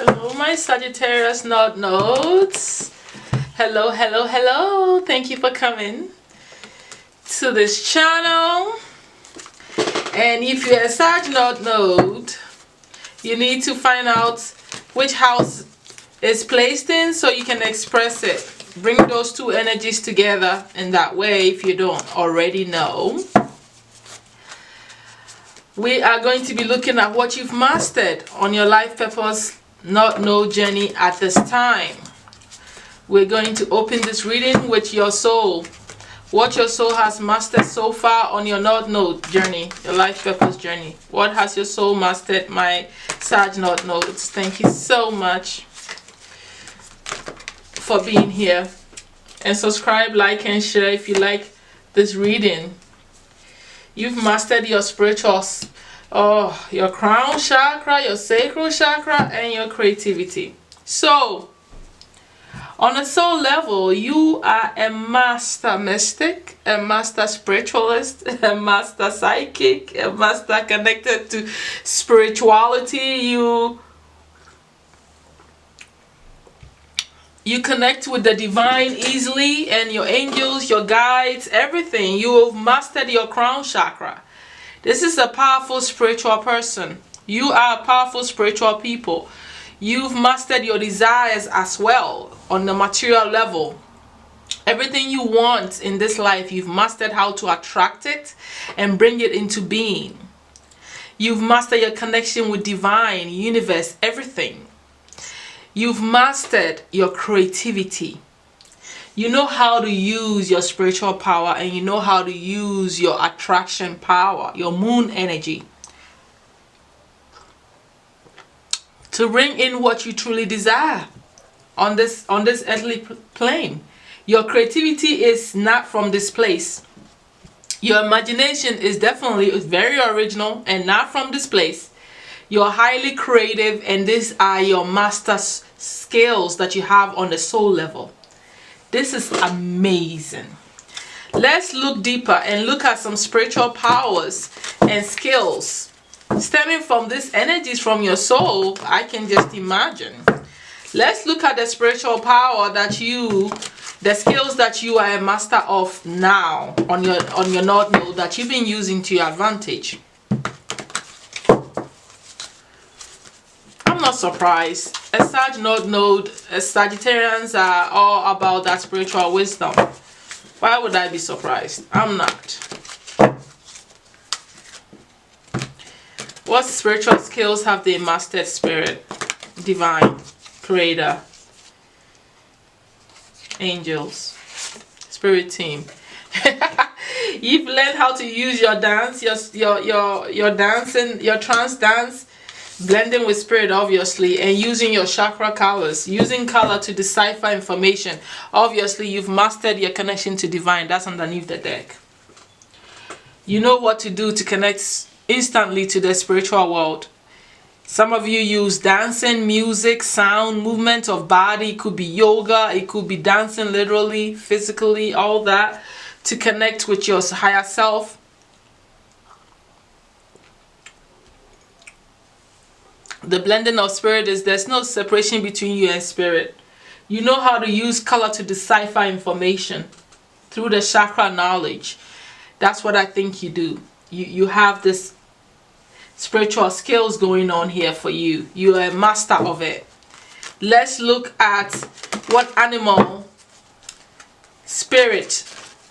Hello, my Sagittarius Node Nodes. Hello, hello, hello. Thank you for coming to this channel. And if you're a Sag Node Node, you need to find out which house is placed in so you can express it. Bring those two energies together in that way if you don't already know. We are going to be looking at what you've mastered on your life purpose not know journey at this time. We're going to open this reading with your soul. What your soul has mastered so far on your not know journey, your life purpose journey. What has your soul mastered, my Sag not nodes? Thank you so much for being here. And subscribe, like, and share if you like this reading. You've mastered your spirituals, your crown chakra, your sacral chakra, and your creativity. So, on a soul level, you are a master mystic, a master spiritualist, a master psychic, a master connected to spirituality. You connect with the divine easily, and your angels, your guides, everything. You have mastered your crown chakra. This is a powerful spiritual person. You are a powerful spiritual people. You've mastered your desires as well on the material level. Everything you want in this life, you've mastered how to attract it and bring it into being. You've mastered your connection with divine, universe, everything. You've mastered your creativity. You know how to use your spiritual power, and you know how to use your attraction power, your moon energy, to bring in what you truly desire on this earthly plane. Your creativity is not from this place. Your imagination is definitely very original and not from this place. You're highly creative, and these are your master skills that you have on the soul level. This is amazing. Let's look deeper and look at some spiritual powers and skills stemming from these energies from your soul. I can just imagine. Let's look at the spiritual power that the skills that you are a master of now on your Node node that you've been using to your advantage. I'm not surprised. A Sag Node node, Sagittarians are all about that spiritual wisdom. Why would I be surprised? I'm not. What spiritual skills have they mastered? Spirit, divine, creator, angels, spirit team. You've learned how to use your dance, your dancing, your trance dance, blending with spirit obviously, and using your chakra colors, using color to decipher information. Obviously you've mastered your connection to divine. That's underneath the deck. You know what to do to connect instantly to the spiritual world. Some of you use dancing, music, sound, movement of body. It could be yoga, it could be dancing literally, physically, all that, to connect with your higher self. The blending of spirit is there's no separation between you and spirit. You know how to use color to decipher information through the chakra knowledge. That's what I think you do. You have this spiritual skills going on here for you. You are a master of it. Let's look at what animal, spirit,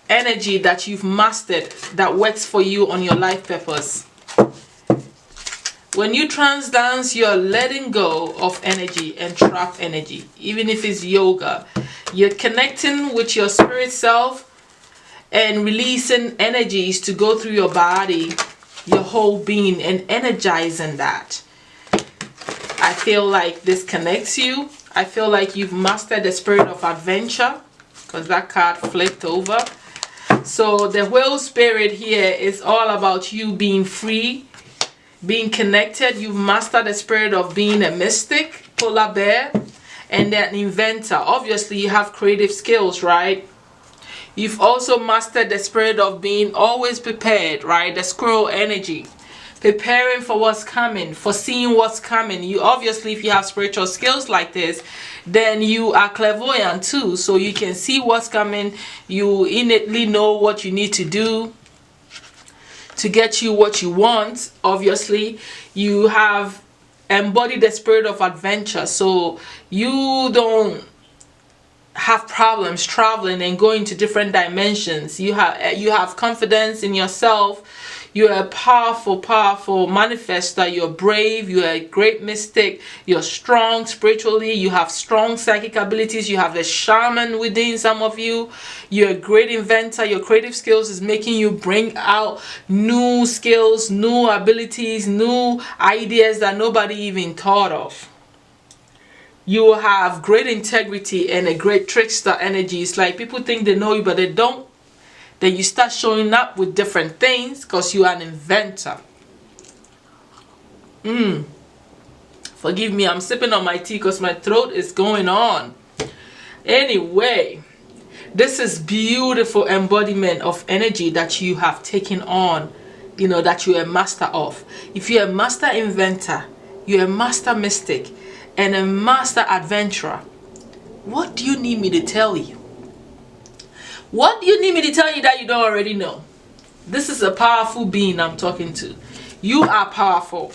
energy that you've mastered that works for you on your life purpose. When you trance dance, you're letting go of energy and trapped energy. Even if it's yoga, you're connecting with your spirit self and releasing energies to go through your body, your whole being, and energizing that. I feel like this connects you. I feel like you've mastered the spirit of adventure, because that card flipped over. So the whale spirit here is all about you being free, being connected. You've mastered the spirit of being a mystic, polar bear, and an inventor. Obviously you have creative skills, right? You've also mastered the spirit of being always prepared, right? The squirrel energy. preparing for what's coming, foreseeing what's coming. You obviously, if you have spiritual skills like this, then you are clairvoyant too, so you can see what's coming. You innately know what you need to do to get you what you want. Obviously, you have embodied the spirit of adventure, so you don't have problems traveling and going to different dimensions. You have confidence in yourself. You're a powerful manifester. You're brave. You're a great mystic. You're strong spiritually. You have strong psychic abilities. You have a shaman within some of you. You're a great inventor. Your creative skills is making you bring out new skills, new abilities, new ideas that nobody even thought of. You have great integrity and a great trickster energy. It's like people think they know you, but they don't. Then you start showing up with different things because you are an inventor. Forgive me, I'm sipping on my tea because my throat is going on. Anyway, this is beautiful embodiment of energy that you have taken on, you know, that you're a master of. If you're a master inventor, you're a master mystic, and a master adventurer, what do you need me to tell you? What do you need me to tell you that you don't already know? This is a powerful being I'm talking to. You are powerful.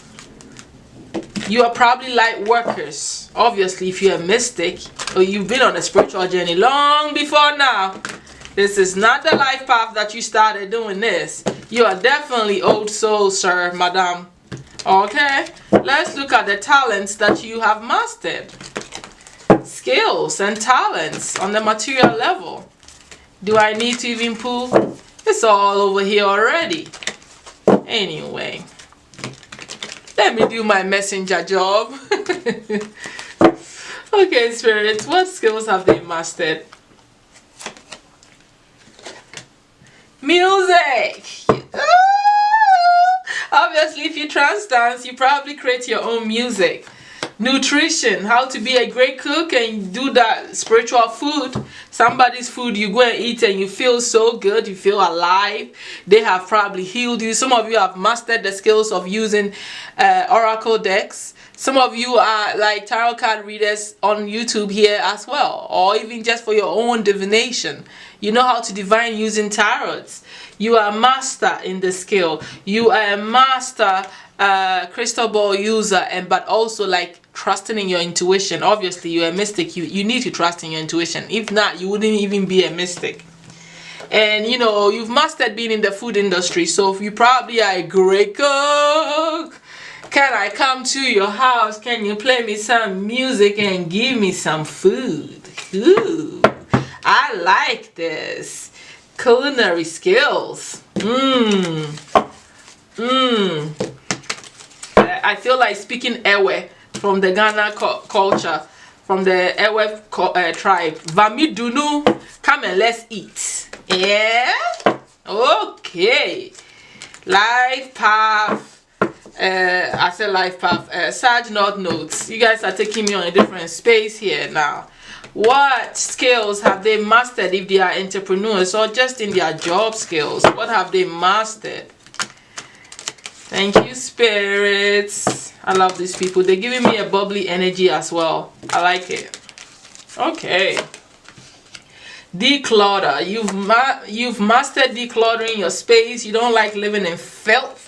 You are probably light workers. Obviously, if you're a mystic or you've been on a spiritual journey long before now, this is not the life path that you started doing this. You are definitely old soul, sir, madam. Okay, let's look at the talents that you have mastered. Skills and talents on the material level. Do I need to even pull? It's all over here already. Anyway, let me do my messenger job. Okay, spirits, what skills have they mastered? Music. Obviously, if you trance dance, you probably create your own music. Nutrition, how to be a great cook and do that spiritual food. Somebody's food you go and eat and you feel so good, you feel alive. They have probably healed you. Some of you have mastered the skills of using oracle decks. Some of you are like tarot card readers on YouTube here as well, or even just for your own divination. You know how to divine using tarots. You are a master in the skill. You are a master crystal ball user, and but also like trusting in your intuition. Obviously, you're a mystic. You need to trust in your intuition. If not, you wouldn't even be a mystic. And you know, you've mastered being in the food industry, so you probably are a great cook. Can I come to your house? Can you play me some music and give me some food? Ooh, I like this. Culinary skills. I feel like speaking Ewe from the Ghana culture, from the Ewe tribe. Vamidunu, come and let's eat. Yeah? Okay. Life path. I said life path. Sag North notes. You guys are taking me on a different space here now. What skills have they mastered if they are entrepreneurs or just in their job skills? What have they mastered? Thank you, spirits. I love these people. They're giving me a bubbly energy as well. I like it. Okay. Declutter. You've mastered decluttering your space. You don't like living in filth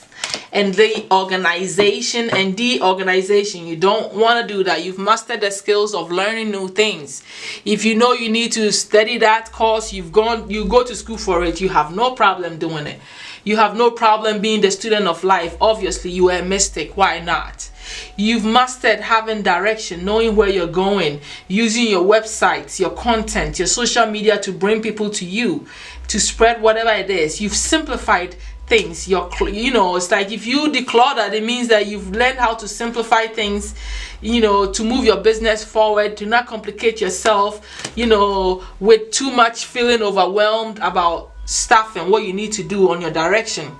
and the organization and deorganization. You don't want to do that. You've mastered the skills of learning new things. If you know you need to study that course, you go to school for it. You have no problem doing it. You have no problem being the student of life. Obviously, you are a mystic. Why not? You've mastered having direction, knowing where you're going, using your websites, your content, your social media to bring people to you, to spread whatever it is. You've simplified things. You know, it's like if you declutter, it means that you've learned how to simplify things, you know, to move your business forward, to not complicate yourself, you know, with too much feeling overwhelmed about stuff and what you need to do on your direction.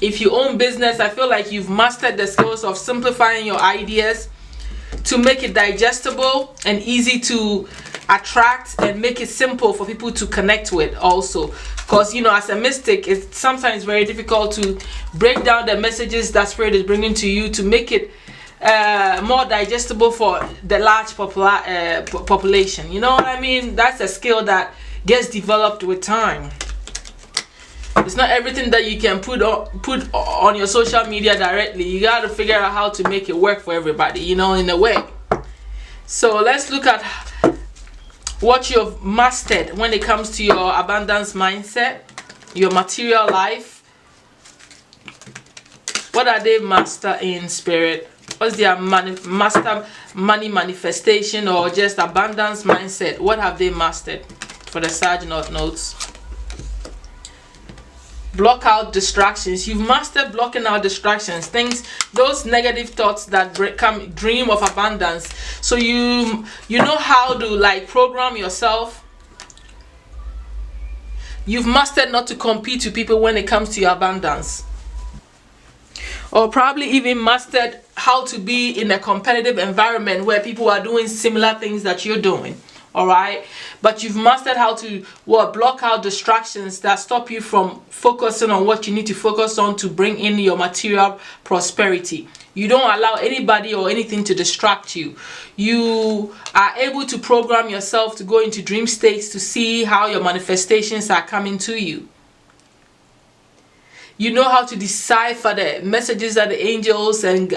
If you own business, I feel like you've mastered the skills of simplifying your ideas to make it digestible and easy to attract and make it simple for people to connect with, also because you know, as a mystic, it's sometimes very difficult to break down the messages that spirit is bringing to you to make it more digestible for the large population. You know what I mean? That's a skill that gets developed with time. It's not everything that you can put on your social media directly. You got to figure out how to make it work for everybody, you know, in a way. So let's look at what you've mastered when it comes to your abundance mindset, your material life. What are they master in, spirit? What's their master money manifestation or just abundance mindset? What have they mastered for the Sag North nodes? Block out distractions. You've mastered blocking out distractions, things, those negative thoughts that come, dream of abundance. So you know how to like program yourself. You've mastered not to compete with people when it comes to your abundance, or probably even mastered how to be in a competitive environment where people are doing similar things that you're doing. All right, but you've mastered how to block out distractions that stop you from focusing on what you need to focus on to bring in your material prosperity. You don't allow anybody or anything to distract you. You are able to program yourself to go into dream states to see how your manifestations are coming to you. You know how to decipher the messages that the angels and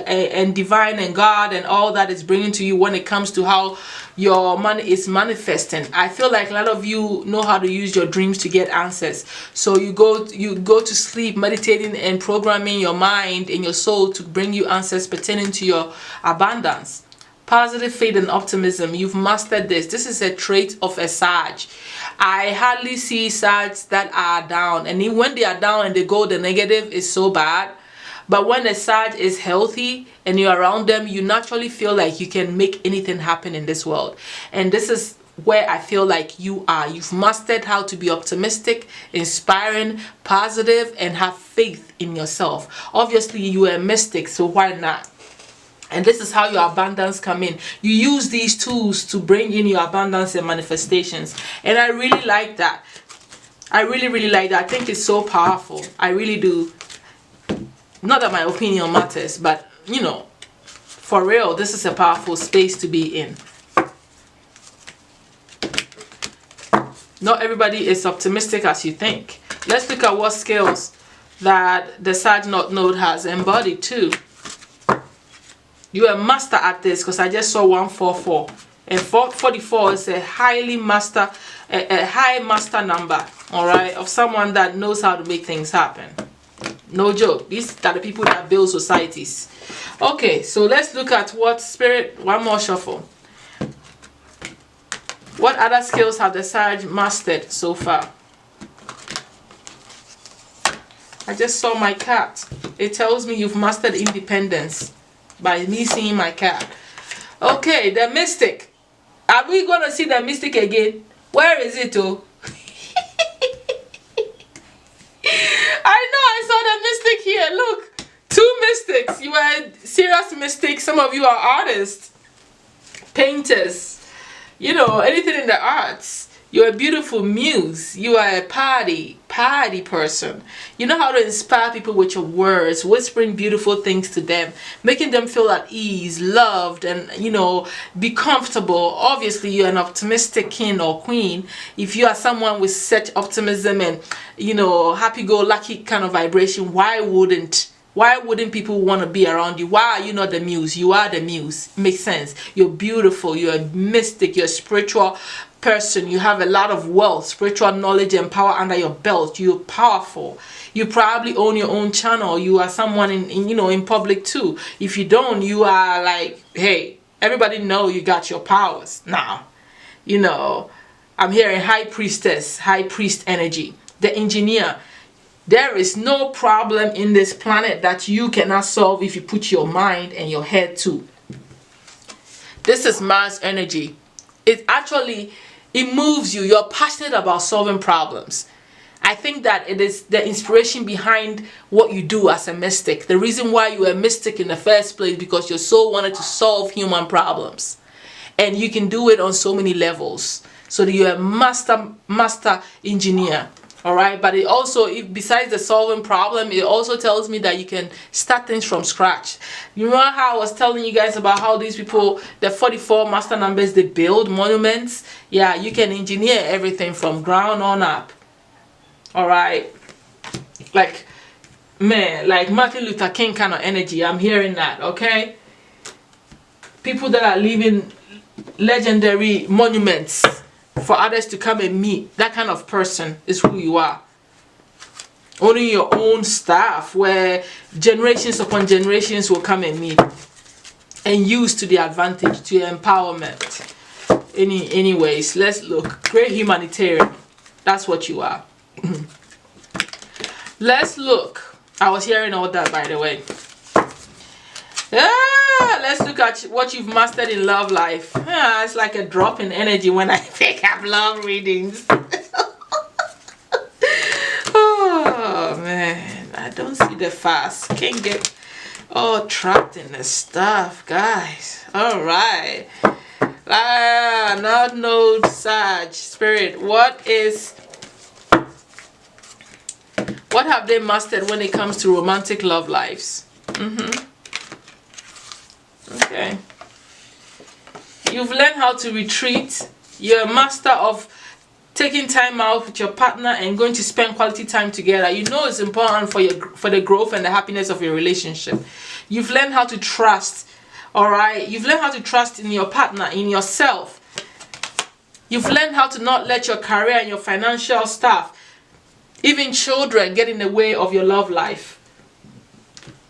divine and God and all that is bringing to you when it comes to how your money is manifesting. I feel like a lot of you know how to use your dreams to get answers. So you go to sleep meditating and programming your mind and your soul to bring you answers pertaining to your abundance. Positive faith and optimism. You've mastered this. This is a trait of a Sag. I hardly see Sags that are down. And even when they are down and they go the negative is so bad. But when a Sag is healthy and you're around them, you naturally feel like you can make anything happen in this world. And this is where I feel like you are. You've mastered how to be optimistic, inspiring, positive, and have faith in yourself. Obviously, you are a mystic, so why not? And this is how your abundance come in. You use these tools to bring in your abundance and manifestations. And I really like that. I really like that. I think it's so powerful. I really do. Not that my opinion matters, but you know, for real, this is a powerful space to be in. Not everybody is optimistic as you think. Let's look at what skills that the Sag North node has embodied too. You are a master at this because I just saw 144, and 444 is a high master number, all right, of someone that knows how to make things happen. No joke. These are the people that build societies. Okay, so let's look at what spirit. One more shuffle. What other skills have the Sag mastered so far? I just saw my cat. It tells me you've mastered independence by me seeing my cat. Okay, the mystic. Are we gonna see the mystic again? Where is it? Oh, I know I saw the mystic here. Look, two mystics. You are a serious mystic. Some of you are artists, painters, you know, anything in the arts. You're a beautiful muse. You are a party person. You know how to inspire people with your words, whispering beautiful things to them, making them feel at ease, loved, and you know, be comfortable. Obviously, you're an optimistic king or queen. If you are someone with such optimism and you know, happy-go-lucky kind of vibration, why wouldn't people want to be around you? Why are you not the muse? You are the muse. It makes sense. You're beautiful. You're a mystic. You're a spiritual person. You have a lot of wealth, spiritual knowledge and power under your belt. You're powerful. You probably own your own channel. You are someone in public too. If you don't, you are like, hey, everybody know you got your powers. Now, you know, I'm hearing high priestess, high priest energy. The engineer. There is no problem in this planet that you cannot solve if you put your mind and your head to. This is Mars energy. It moves you. You're passionate about solving problems. I think that it is the inspiration behind what you do as a mystic. The reason why you are a mystic in the first place, because your soul wanted to solve human problems. And you can do it on so many levels. So that you're a master engineer. All right, but it also, besides the solving problem, it also tells me that you can start things from scratch. You remember how I was telling you guys about how these people, the 44 master numbers, they build monuments? Yeah, you can engineer everything from ground on up. All right, like, man, like Martin Luther King kind of energy. I'm hearing that. Okay, people that are leaving legendary monuments for others to come and meet. That kind of person is who you are. Owning your own staff where generations upon generations will come and meet and use to the advantage, to your empowerment. Anyways, let's look. Great humanitarian. That's what you are. Let's look. I was hearing all that, by the way. Let's look at what you've mastered in love life. It's like a drop in energy when I pick up love readings. Oh man, I don't see the fast. Can't get all trapped in the stuff, guys. All right. Not node Sag Spirit. What have they mastered when it comes to romantic love lives? Okay. You've learned how to retreat. You're a master of taking time out with your partner and going to spend quality time together. You know it's important for the growth and the happiness of your relationship. You've learned how to trust. All right. You've learned how to trust in your partner, in yourself. You've learned how to not let your career and your financial stuff, even children, get in the way of your love life.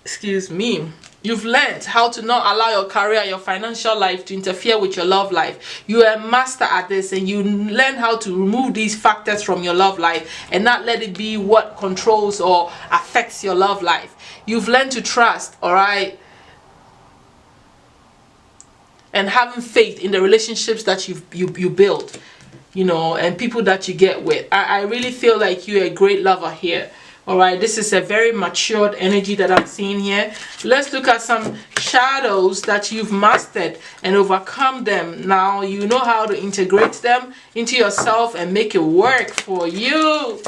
Excuse me. You've learned how to not allow your career, your financial life to interfere with your love life. You are a master at this, and you learn how to remove these factors from your love life and not let it be what controls or affects your love life. You've learned to trust, all right? And having faith in the relationships that you build, you know, and people that you get with. I really feel like you're a great lover here. All right, this is a very matured energy that I'm seeing here. Let's look at some shadows that you've mastered and overcome them. Now you know how to integrate them into yourself and make it work for you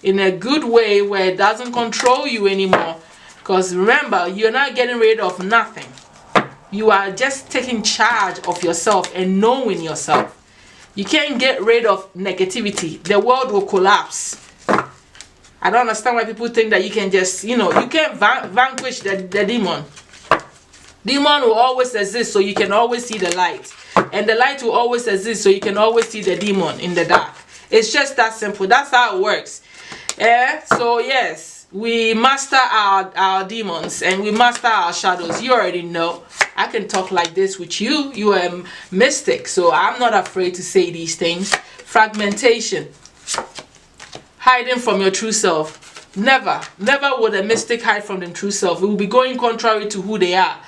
in a good way where it doesn't control you anymore. Because remember, you're not getting rid of nothing. You are just taking charge of yourself and knowing yourself. You can't get rid of negativity. The world will collapse. I don't understand why people think that you can just, you know, you can't vanquish the demon. Demon will always exist, so you can always see the light. And the light will always exist, so you can always see the demon in the dark. It's just that simple. That's how it works. So yes, we master our demons and we master our shadows. You already know. I can talk like this with you. You are a mystic, so I'm not afraid to say these things. Fragmentation. Hiding from your true self. Never would a mystic hide from their true self. It will be going contrary to who they are.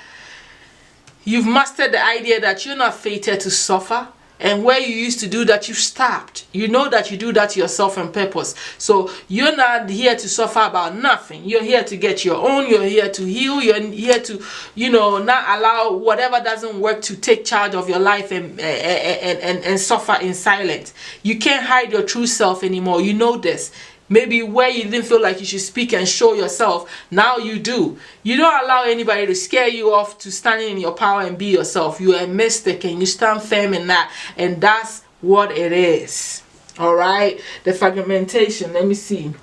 You've mastered the idea that you're not fated to suffer. And where you used to do that, you've stopped. You know that you do that to yourself on purpose. So you're not here to suffer about nothing. You're here to get your own. You're here to heal. You're here to, you know, not allow whatever doesn't work to take charge of your life and suffer in silence. You can't hide your true self anymore. You know this. Maybe where you didn't feel like you should speak and show yourself, now you do. You don't allow anybody to scare you off to standing in your power and be yourself. You are a mystic and you stand firm in that. And that's what it is. Alright? The fragmentation. Let me see.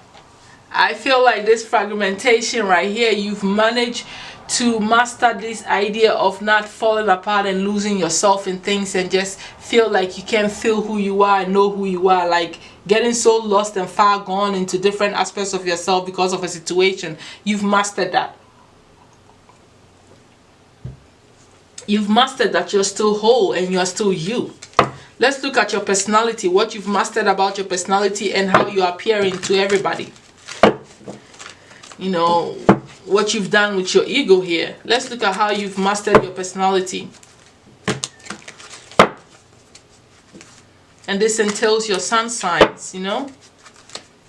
I feel like this fragmentation right here, you've managed to master this idea of not falling apart and losing yourself in things and just feel like you can't feel who you are and know who you are. Like getting so lost and far gone into different aspects of yourself because of a situation. You've mastered that. You've mastered that you're still whole and you're still you. Let's look at your personality. What you've mastered about your personality and how you are appearing to everybody. You know, what you've done with your ego here. Let's look at how you've mastered your personality. And this entails your sun signs, you know.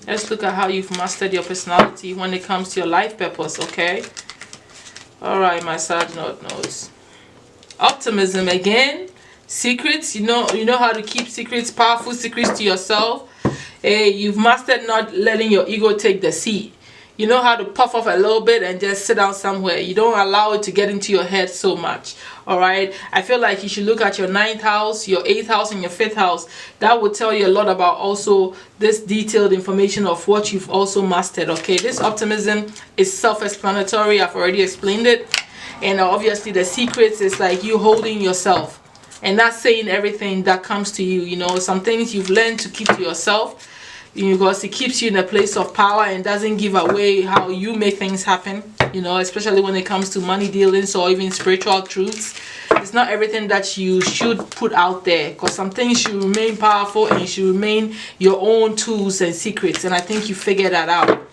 Let's look at how you've mastered your personality when it comes to your life purpose, okay? Alright, my Sag Node knows. Optimism again. Secrets, you know how to keep secrets, powerful secrets to yourself. Hey, you've mastered not letting your ego take the seat. You know how to puff off a little bit and just sit down somewhere. You don't allow it to get into your head so much. All right. I feel like you should look at your 9th house, your 8th house, and your 5th house. That would tell you a lot about also this detailed information of what you've also mastered. Okay. This optimism is self-explanatory. I've already explained it. And obviously the secrets is like you holding yourself and not saying everything that comes to you. You know, some things you've learned to keep to yourself, because it keeps you in a place of power and doesn't give away how you make things happen, you know, especially when it comes to money dealings or even spiritual truths. It's not everything that you should put out there, because some things should remain powerful and should remain your own tools and secrets, and I think you figure that out.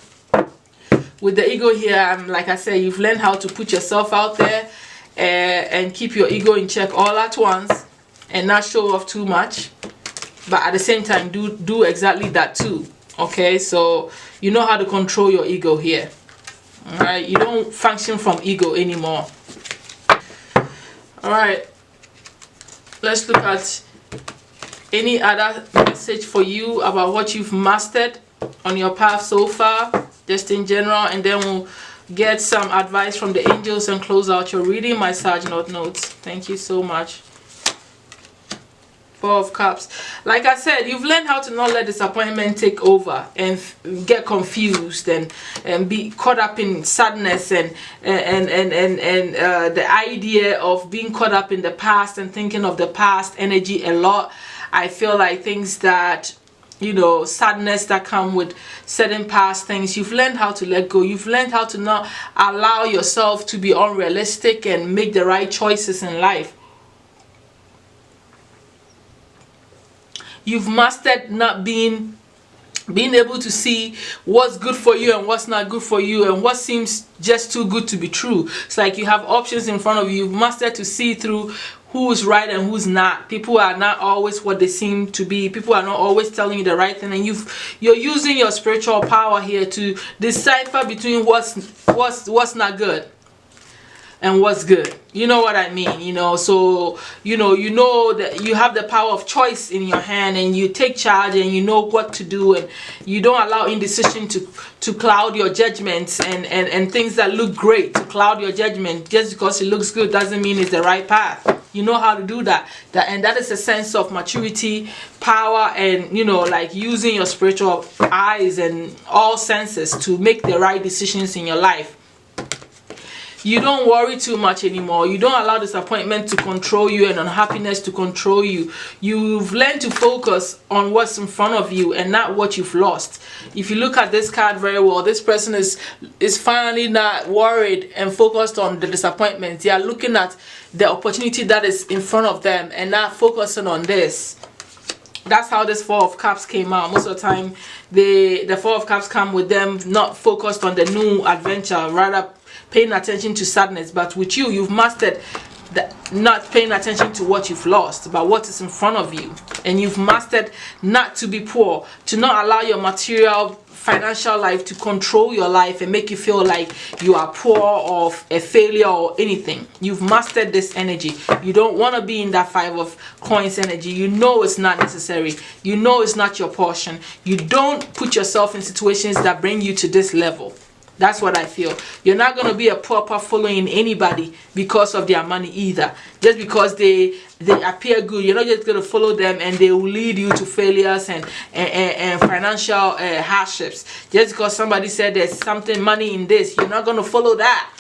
With the ego here, like I said, you've learned how to put yourself out there and keep your ego in check all at once and not show off too much, but at the same time do exactly that too. Okay, so you know how to control your ego here. All right, you don't function from ego anymore. All right, let's look at any other message for you about what you've mastered on your path so far, just in general, and then we'll get some advice from the angels and close out your reading. My Sag notes. Thank you so much. 4 of Cups. Like I said, you've learned how to not let disappointment take over and get confused and be caught up in sadness and the idea of being caught up in the past and thinking of the past energy a lot. I feel like things that, you know, sadness that come with certain past things, you've learned how to let go. You've learned how to not allow yourself to be unrealistic and make the right choices in life. You've mastered not being able to see what's good for you and what's not good for you and what seems just too good to be true. It's like you have options in front of you. You've mastered to see through who's right and who's not. People are not always what they seem to be. People are not always telling you the right thing, and you're using your spiritual power here to decipher between what's not good and what's good. You know what I mean? You know, so you know that you have the power of choice in your hand, and you take charge and you know what to do, and you don't allow indecision to cloud your judgments and things that look great to cloud your judgment. Just because it looks good doesn't mean it's the right path. You know how to do that. And that is a sense of maturity, power, and, you know, like using your spiritual eyes and all senses to make the right decisions in your life. You don't worry too much anymore. You don't allow disappointment to control you and unhappiness to control you. You've learned to focus on what's in front of you and not what you've lost. If you look at this card very well, this person is finally not worried and focused on the disappointment. They are looking at the opportunity that is in front of them and not focusing on this. That's how this 4 of Cups came out. Most of the time, the 4 of Cups come with them not focused on the new adventure, rather paying attention to sadness. But with you, you've mastered not paying attention to what you've lost, but what is in front of you. And you've mastered not to be poor, to not allow your material financial life to control your life and make you feel like you are poor or a failure or anything. You've mastered this energy. You don't want to be in that 5 of Coins energy. You know it's not necessary. You know it's not your portion. You don't put yourself in situations that bring you to this level. That's what I feel. You're not going to be a proper following anybody because of their money either. Just because they appear good, you're not just going to follow them and they will lead you to failures and financial hardships. Just because somebody said there's something money in this, you're not going to follow that.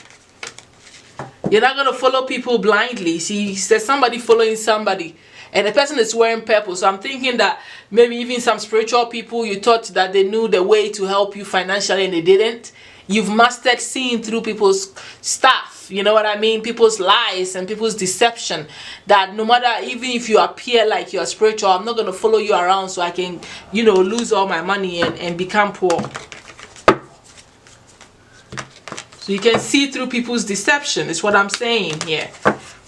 You're not going to follow people blindly. See, there's somebody following somebody. And the person is wearing purple. So I'm thinking that maybe even some spiritual people, you thought that they knew the way to help you financially and they didn't. You've mastered seeing through people's stuff, you know what I mean? People's lies and people's deception. That no matter, even if you appear like you're spiritual, I'm not going to follow you around so I can, you know, lose all my money and become poor. So you can see through people's deception, is what I'm saying here.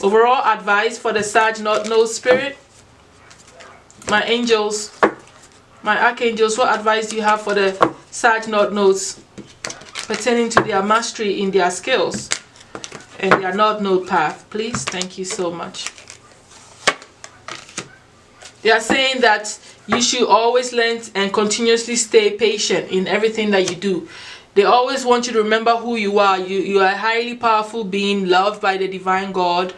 Overall advice for the Sag North Node spirit. My angels, my archangels, what advice do you have for the Sag North Nodes pertaining to their mastery in their skills and their North Node path? Please, thank you so much. They are saying that you should always learn and continuously stay patient in everything that you do. They always want you to remember who you are. You are a highly powerful being loved by the divine God.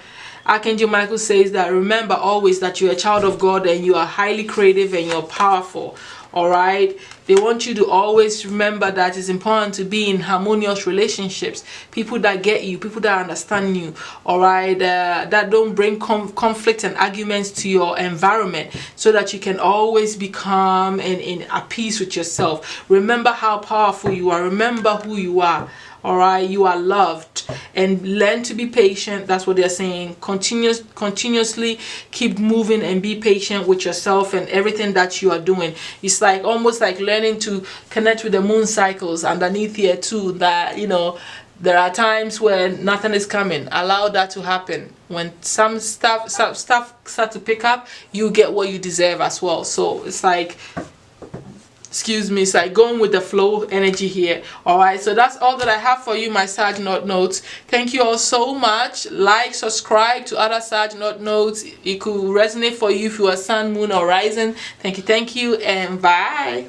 Archangel Michael says that remember always that you're a child of God and you are highly creative and you're powerful. Alright, they want you to always remember that it's important to be in harmonious relationships, people that get you, people that understand you, alright, that don't bring conflict and arguments to your environment, so that you can always become at peace with yourself. Remember how powerful you are, remember who you are. Alright, you are loved, and learn to be patient. That's what they're saying. Continuously keep moving and be patient with yourself and everything that you are doing. It's like almost like learning to connect with the moon cycles underneath here too, that there are times when nothing is coming. Allow that to happen. When some stuff start to pick up, you get what you deserve as well. So it's like, excuse me, it's like going with the flow energy here. Alright, so that's all that I have for you, my Sag North Nodes. Thank you all so much. Like, subscribe to other Sag North Nodes. It could resonate for you if you are Sun, Moon, or Rising. Thank you, and bye.